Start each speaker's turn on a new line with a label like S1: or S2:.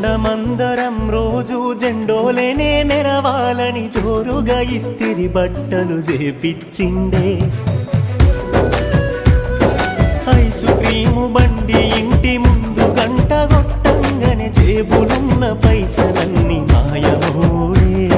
S1: అందమందరం రోజు జెండోలేనే మెరవాలని జోరుగా ఇస్తిరి బట్టలు చేపిచ్చిండే ఐసు క్రీము బండి ఇంటి ముందు గంట కొట్టంగానే జేబులున్న పైసలన్నీ మాయమోడే